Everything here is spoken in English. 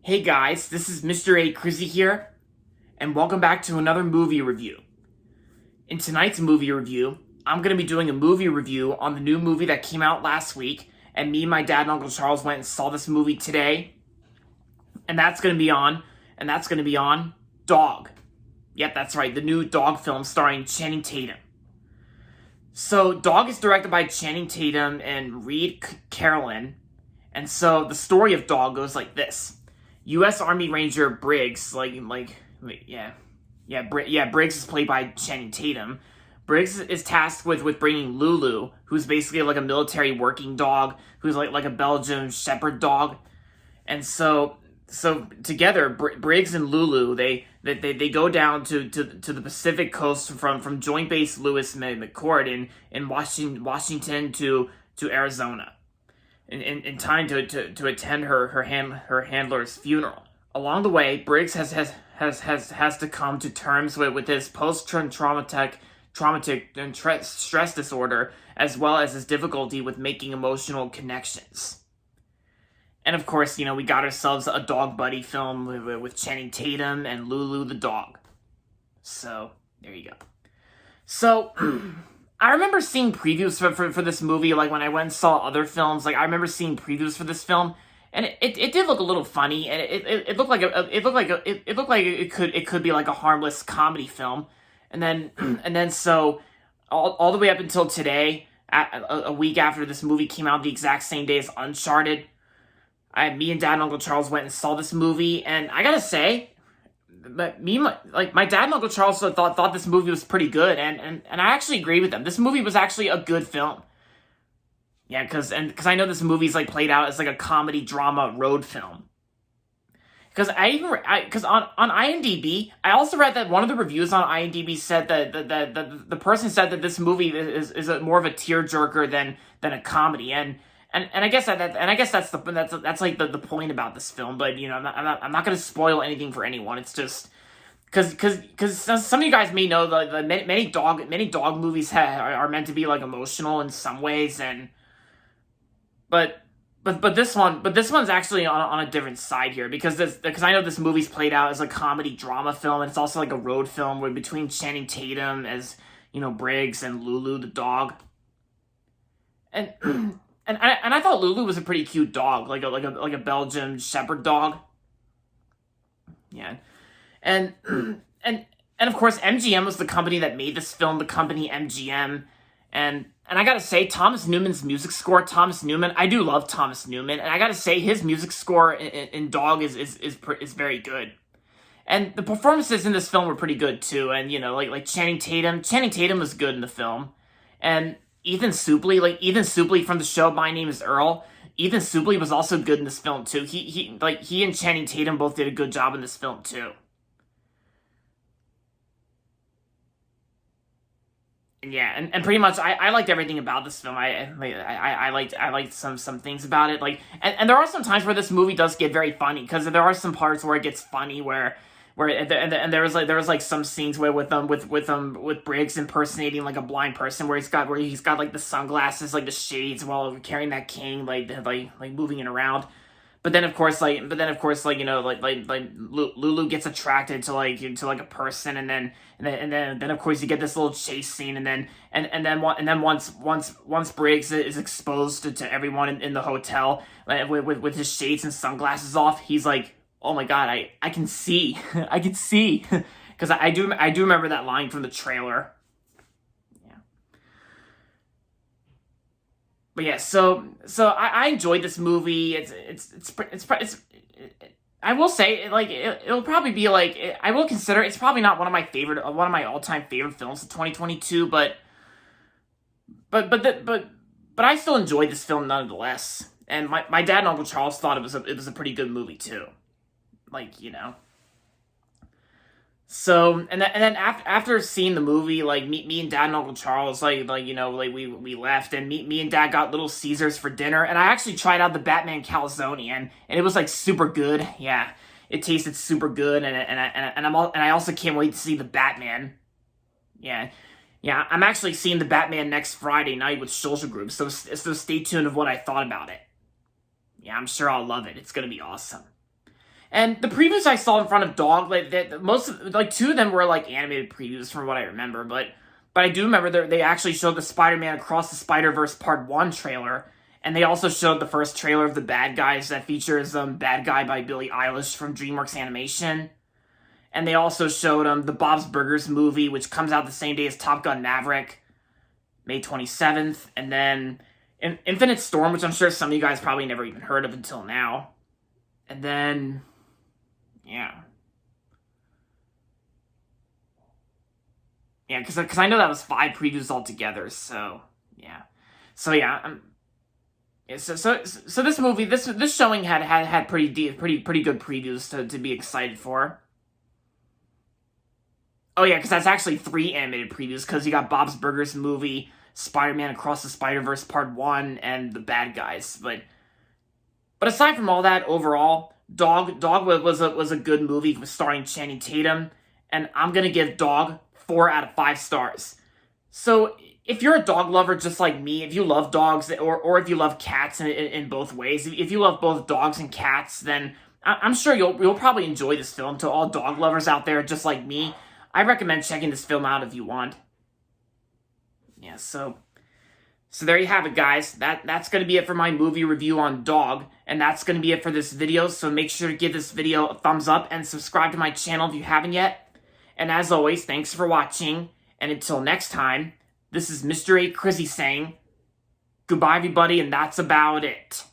Hey guys, this is Mr. A. Crizzy here, and welcome back to another movie review. In tonight's movie review, I'm going to be doing a movie review on the new movie that came out last week, and me, my dad, and Uncle Charles went and saw this movie today, and that's going to be on Dog. Yep, that's right, the new Dog film starring Channing Tatum. So, Dog is directed by Channing Tatum and Reed Carolyn, and so the story of Dog goes like this. U.S. Army Ranger Briggs, Briggs is played by Channing Tatum. Briggs is tasked with bringing Lulu, who's basically like a military working dog, who's like a Belgian Shepherd dog, and so together Briggs and Lulu they go down to the Pacific coast from Joint Base Lewis McChord in Washington to Arizona. In time to attend her handler's funeral. Along the way, Briggs has to come to terms with his post-traumatic stress disorder, as well as his difficulty with making emotional connections. And of course, we got ourselves a dog buddy film with Channing Tatum and Lulu the dog. So there you go. So. I remember seeing previews for this movie, like when I went and saw other films. Like I remember seeing previews for this film, and it did look a little funny, and it looked like it could be like a harmless comedy film, and then so all the way up until today, a week after this movie came out, the exact same day as Uncharted, me and Dad and Uncle Charles went and saw this movie, and I gotta say. But my dad and Uncle Charles thought this movie was pretty good, and I actually agree with them. This movie was actually a good film. Yeah, because I know this movie's like played out as like a comedy drama road film. Because on IMDb, I also read that one of the reviews on IMDb said that the person said that this movie is more of a tearjerker than a comedy, and I guess that's like the point about this film, but I'm not going to spoil anything for anyone. It's just because some of you guys may know the many dog movies are meant to be like emotional in some ways, but this one's actually on a different side here because I know this movie's played out as a comedy drama film, and it's also like a road film between Channing Tatum as Briggs and Lulu the dog, And I thought Lulu was a pretty cute dog, like a Belgian Shepherd dog. Yeah, and of course MGM was the company that made this film, the company MGM, and I gotta say Thomas Newman's music score. Thomas Newman, I do love Thomas Newman, and I gotta say his music score in Dog is very good, and the performances in this film were pretty good too. And like Channing Tatum was good in the film, and. Ethan Suplee from the show My Name is Earl. Ethan Suplee was also good in this film too. He and Channing Tatum both did a good job in this film too. And yeah, and pretty much I liked everything about this film. I liked some things about it. And there are some times where this movie does get very funny, because there are some parts where it gets funny where there was like some scenes with Briggs impersonating like a blind person, where he's got like the sunglasses, like the shades, while carrying that cane, like moving it around. But then of course Lulu gets attracted to a person, and then of course you get this little chase scene, and then once Briggs is exposed to everyone in the hotel with his shades and sunglasses off, he's like, oh my god, I can see. I can see. Because I do remember that line from the trailer. Yeah. But yeah, so I enjoyed this movie. It's I will say, it'll probably be I will consider it's probably not one of my all-time favorite films of 2022, but I still enjoyed this film nonetheless. And my dad and Uncle Charles thought it was a pretty good movie too. So, and then after seeing the movie, me and Dad and Uncle Charles, we left, and me and Dad got Little Caesars for dinner, and I actually tried out the Batman calzone, and it was super good. Yeah, it tasted super good, and I also can't wait to see the Batman. Yeah, I'm actually seeing the Batman next Friday night with Social Group, so stay tuned of what I thought about it. Yeah, I'm sure I'll love it. It's gonna be awesome. And the previews I saw in front of Dog, like two of them were like animated previews from what I remember, but I do remember they actually showed the Spider-Man Across the Spider-Verse Part 1 trailer, and they also showed the first trailer of The Bad Guys that features Bad Guy by Billie Eilish from DreamWorks Animation. And they also showed the Bob's Burgers movie, which comes out the same day as Top Gun Maverick, May 27th. And then Infinite Storm, which I'm sure some of you guys probably never even heard of until now. And then, yeah. Yeah, because I know that was 5 previews altogether, so, yeah. So, yeah, so this movie, this showing had pretty good previews to be excited for. Oh yeah, because that's actually 3 animated previews, because you got Bob's Burgers movie, Spider-Man Across the Spider-Verse Part 1, and The Bad Guys. But aside from all that, overall, Dog was a good movie starring Channing Tatum, and I'm gonna give Dog 4 out of 5 stars. So if you're a dog lover just like me, if you love dogs, or if you love cats in both ways, if you love both dogs and cats, then I'm sure you'll probably enjoy this film. To all dog lovers out there just like me, I recommend checking this film out if you want. Yeah, so there you have it, guys. That's going to be it for my movie review on Dog, and that's going to be it for this video, so make sure to give this video a thumbs up and subscribe to my channel if you haven't yet. And as always, thanks for watching, and until next time, this is Mr. A. Crizzy saying, goodbye everybody, and that's about it.